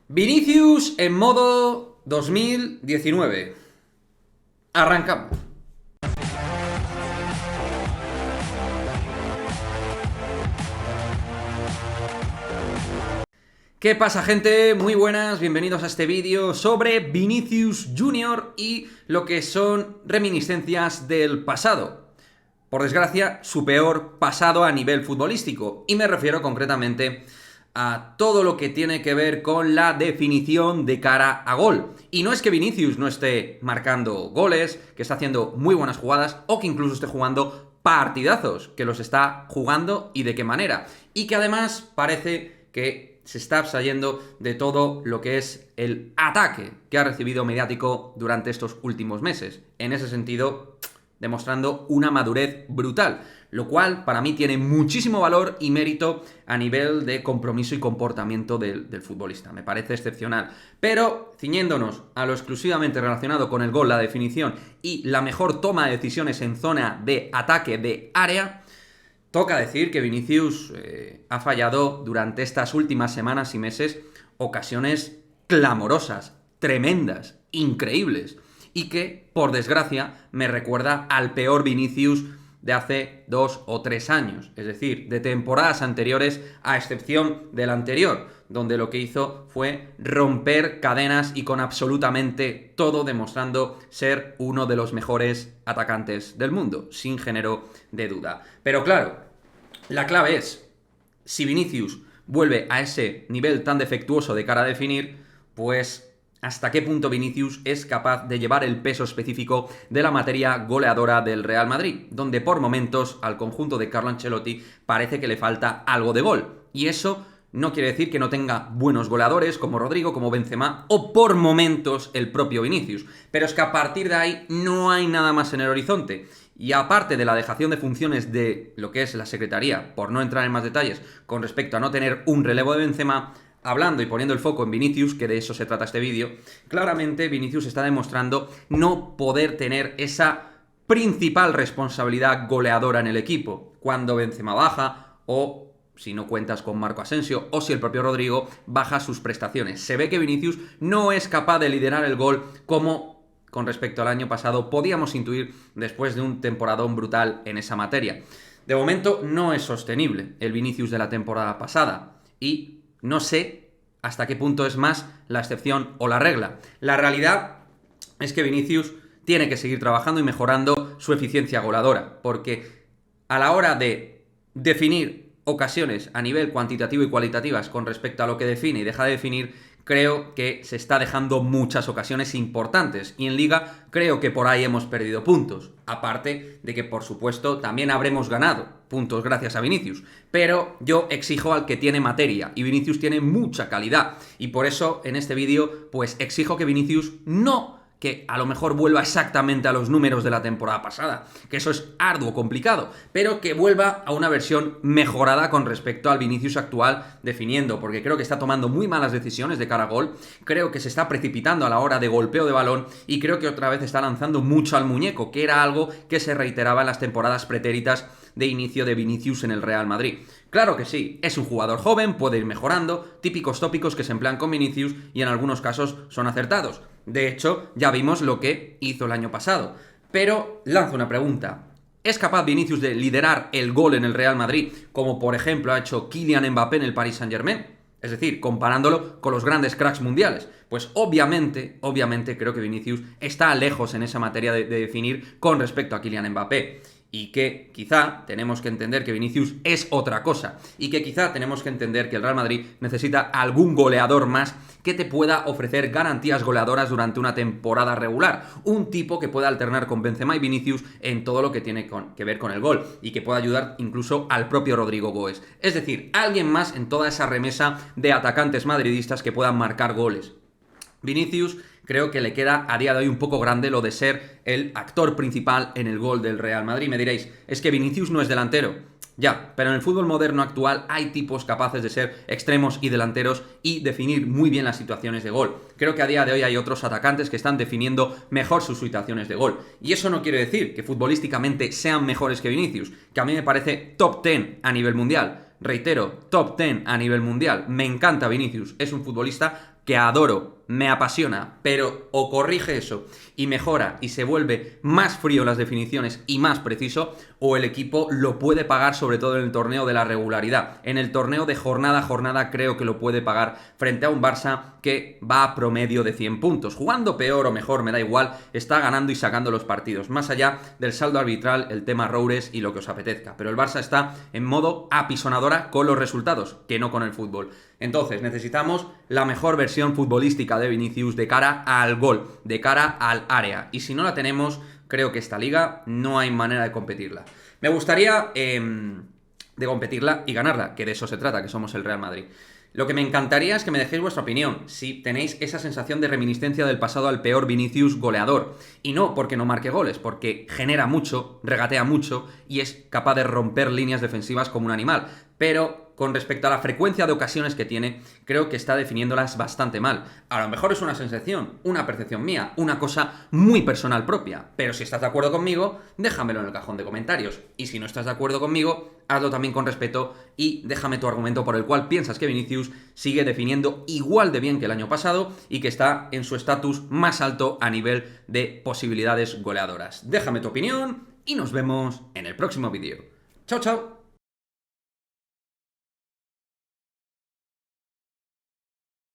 Vinicius en modo 2019. Arrancamos. ¿Qué pasa, gente? Muy buenas, bienvenidos a este vídeo sobre Vinicius Junior y lo que son reminiscencias del pasado. Por desgracia, su peor pasado a nivel futbolístico, y me refiero concretamente a todo lo que tiene que ver con la definición de cara a gol. Y no es que Vinicius no esté marcando goles, que está haciendo muy buenas jugadas, o que incluso esté jugando partidazos, que los está jugando y de qué manera. Y que además parece que se está abstrayendo de todo lo que es el ataque que ha recibido mediático durante estos últimos meses. En ese sentido, demostrando una madurez brutal, lo cual para mí tiene muchísimo valor y mérito a nivel de compromiso y comportamiento del futbolista. Me parece excepcional. Pero, ciñéndonos a lo exclusivamente relacionado con el gol, la definición y la mejor toma de decisiones en zona de ataque de área, toca decir que Vinicius ha fallado durante estas últimas semanas y meses ocasiones clamorosas, tremendas, increíbles, y que, por desgracia, me recuerda al peor Vinicius de hace 2 o 3 años, es decir, de temporadas anteriores, a excepción del anterior, donde lo que hizo fue romper cadenas y con absolutamente todo, demostrando ser uno de los mejores atacantes del mundo, sin género de duda. Pero claro, la clave es, si Vinicius vuelve a ese nivel tan defectuoso de cara a definir, pues hasta qué punto Vinicius es capaz de llevar el peso específico de la materia goleadora del Real Madrid, donde por momentos al conjunto de Carlo Ancelotti parece que le falta algo de gol. Y eso no quiere decir que no tenga buenos goleadores como Rodrigo, como Benzema o por momentos el propio Vinicius. Pero es que a partir de ahí no hay nada más en el horizonte. Y aparte de la dejación de funciones de lo que es la secretaría, por no entrar en más detalles, con respecto a no tener un relevo de Benzema, hablando y poniendo el foco en Vinicius, que de eso se trata este vídeo, claramente Vinicius está demostrando no poder tener esa principal responsabilidad goleadora en el equipo. Cuando Benzema baja, o si no cuentas con Marco Asensio, o si el propio Rodrigo baja sus prestaciones. Se ve que Vinicius no es capaz de liderar el gol como con respecto al año pasado podíamos intuir después de un temporadón brutal en esa materia. De momento no es sostenible el Vinicius de la temporada pasada y no sé hasta qué punto es más la excepción o la regla. La realidad es que Vinicius tiene que seguir trabajando y mejorando su eficiencia goleadora, porque a la hora de definir ocasiones a nivel cuantitativo y cualitativas con respecto a lo que define y deja de definir, creo que se está dejando muchas ocasiones importantes y en Liga creo que por ahí hemos perdido puntos. Aparte de que, por supuesto, también habremos ganado puntos gracias a Vinicius. Pero yo exijo al que tiene materia y Vinicius tiene mucha calidad. Y por eso en este vídeo pues exijo que Vinicius no que a lo mejor vuelva exactamente a los números de la temporada pasada, que eso es arduo, complicado, pero que vuelva a una versión mejorada con respecto al Vinicius actual definiendo, porque creo que está tomando muy malas decisiones de cara a gol, creo que se está precipitando a la hora de golpeo de balón y creo que otra vez está lanzando mucho al muñeco, que era algo que se reiteraba en las temporadas pretéritas de inicio de Vinicius en el Real Madrid. Claro que sí, es un jugador joven, puede ir mejorando, típicos tópicos que se emplean con Vinicius y en algunos casos son acertados. De hecho, ya vimos lo que hizo el año pasado. Pero lanzo una pregunta. ¿Es capaz Vinicius de liderar el gol en el Real Madrid, como por ejemplo ha hecho Kylian Mbappé en el Paris Saint-Germain? Es decir, comparándolo con los grandes cracks mundiales. Pues obviamente creo que Vinicius está lejos en esa materia de definir con respecto a Kylian Mbappé. Y que quizá tenemos que entender que Vinicius es otra cosa. Y que quizá tenemos que entender que el Real Madrid necesita algún goleador más que te pueda ofrecer garantías goleadoras durante una temporada regular. Un tipo que pueda alternar con Benzema y Vinicius en todo lo que tiene que ver con el gol. Y que pueda ayudar incluso al propio Rodrigo Goes. Es decir, alguien más en toda esa remesa de atacantes madridistas que puedan marcar goles. Vinicius creo que le queda a día de hoy un poco grande lo de ser el actor principal en el gol del Real Madrid. Me diréis, es que Vinicius no es delantero. Ya, pero en el fútbol moderno actual hay tipos capaces de ser extremos y delanteros y definir muy bien las situaciones de gol. Creo que a día de hoy hay otros atacantes que están definiendo mejor sus situaciones de gol. Y eso no quiere decir que futbolísticamente sean mejores que Vinicius, que a mí me parece top 10 a nivel mundial. Reitero, top 10 a nivel mundial. Me encanta Vinicius, es un futbolista que adoro, me apasiona, pero o corrige eso y mejora y se vuelve más frío en las definiciones y más preciso, o el equipo lo puede pagar, sobre todo en el torneo de la regularidad. En el torneo de jornada a jornada creo que lo puede pagar frente a un Barça que va a promedio de 100 puntos. Jugando peor o mejor, me da igual, está ganando y sacando los partidos. Más allá del saldo arbitral, el tema Roures y lo que os apetezca. Pero el Barça está en modo apisonadora con los resultados, que no con el fútbol. Entonces necesitamos la mejor versión futbolística de Vinicius de cara al gol, de cara al área. Y si no la tenemos, creo que esta liga no hay manera de competirla. Me gustaría de competirla y ganarla, que de eso se trata, que somos el Real Madrid. Lo que me encantaría es que me dejéis vuestra opinión, si tenéis esa sensación de reminiscencia del pasado al peor Vinicius goleador. Y no porque no marque goles, porque genera mucho, regatea mucho y es capaz de romper líneas defensivas como un animal. Pero con respecto a la frecuencia de ocasiones que tiene, creo que está definiéndolas bastante mal. A lo mejor es una sensación, una percepción mía, una cosa muy personal propia. Pero si estás de acuerdo conmigo, déjamelo en el cajón de comentarios. Y si no estás de acuerdo conmigo, hazlo también con respeto y déjame tu argumento por el cual piensas que Vinicius sigue definiendo igual de bien que el año pasado y que está en su estatus más alto a nivel de posibilidades goleadoras. Déjame tu opinión y nos vemos en el próximo vídeo. ¡Chao, chao!